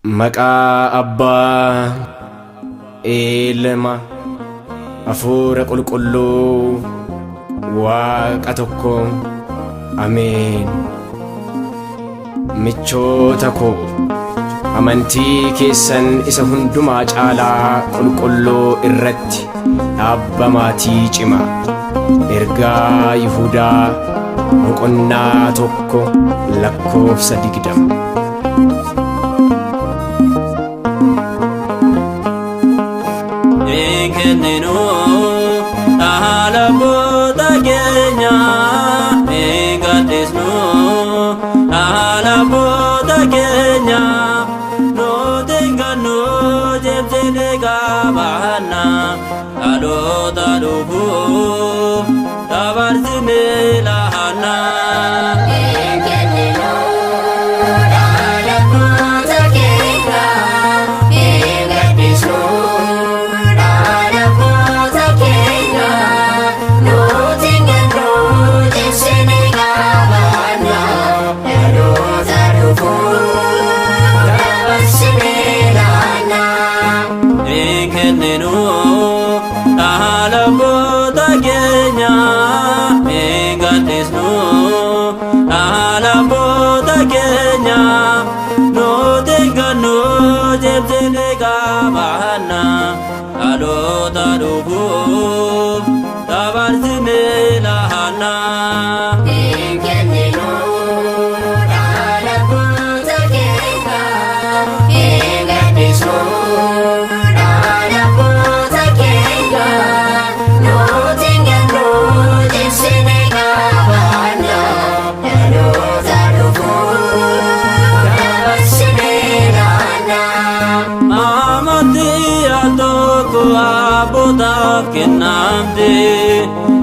Maqaa Abbaa Ilma Hafuura Qulqulluu Waaqa tokko Ameen. Michoota koo, amantii keessan isa hundumaa caalaa qulqulluu irratti dhaabbamaatii cima. Ergaa Yihuudaa boqonnaa 1:20.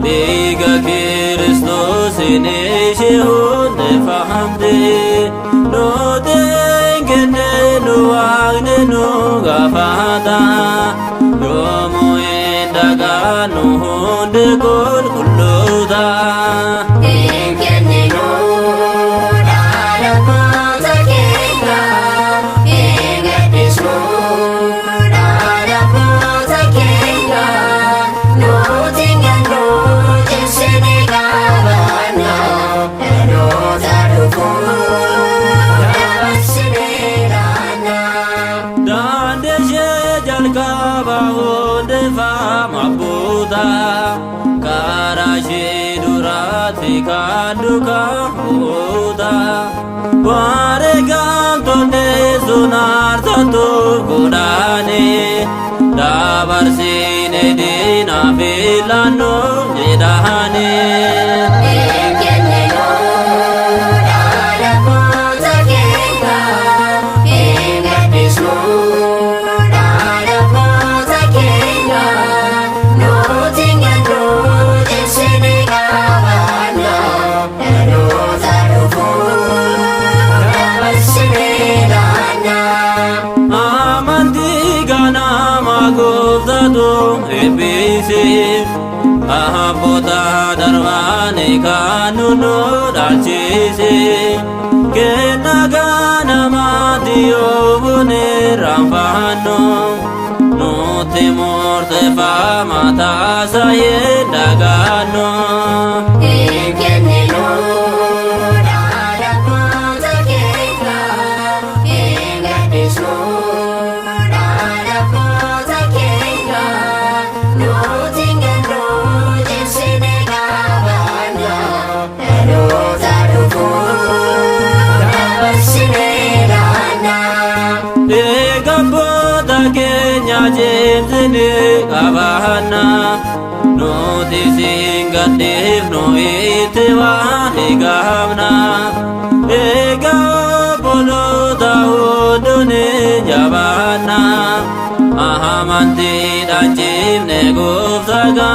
Diga Kristus ini shehunde fahamde no dengene no agne no gafata yomo endaga no honde kol kulluda Kaduka Buddha Waregam tonde sunar satu kudane Dabar sine dina filano jedahane Abota darwane kanu no dalchise kenaga namadiyo bune rambano no temorte famata saye dagano Kabahana no disingatif no itewani gavna ega bolo daudune jabana ahamanti dajim ne gofsaga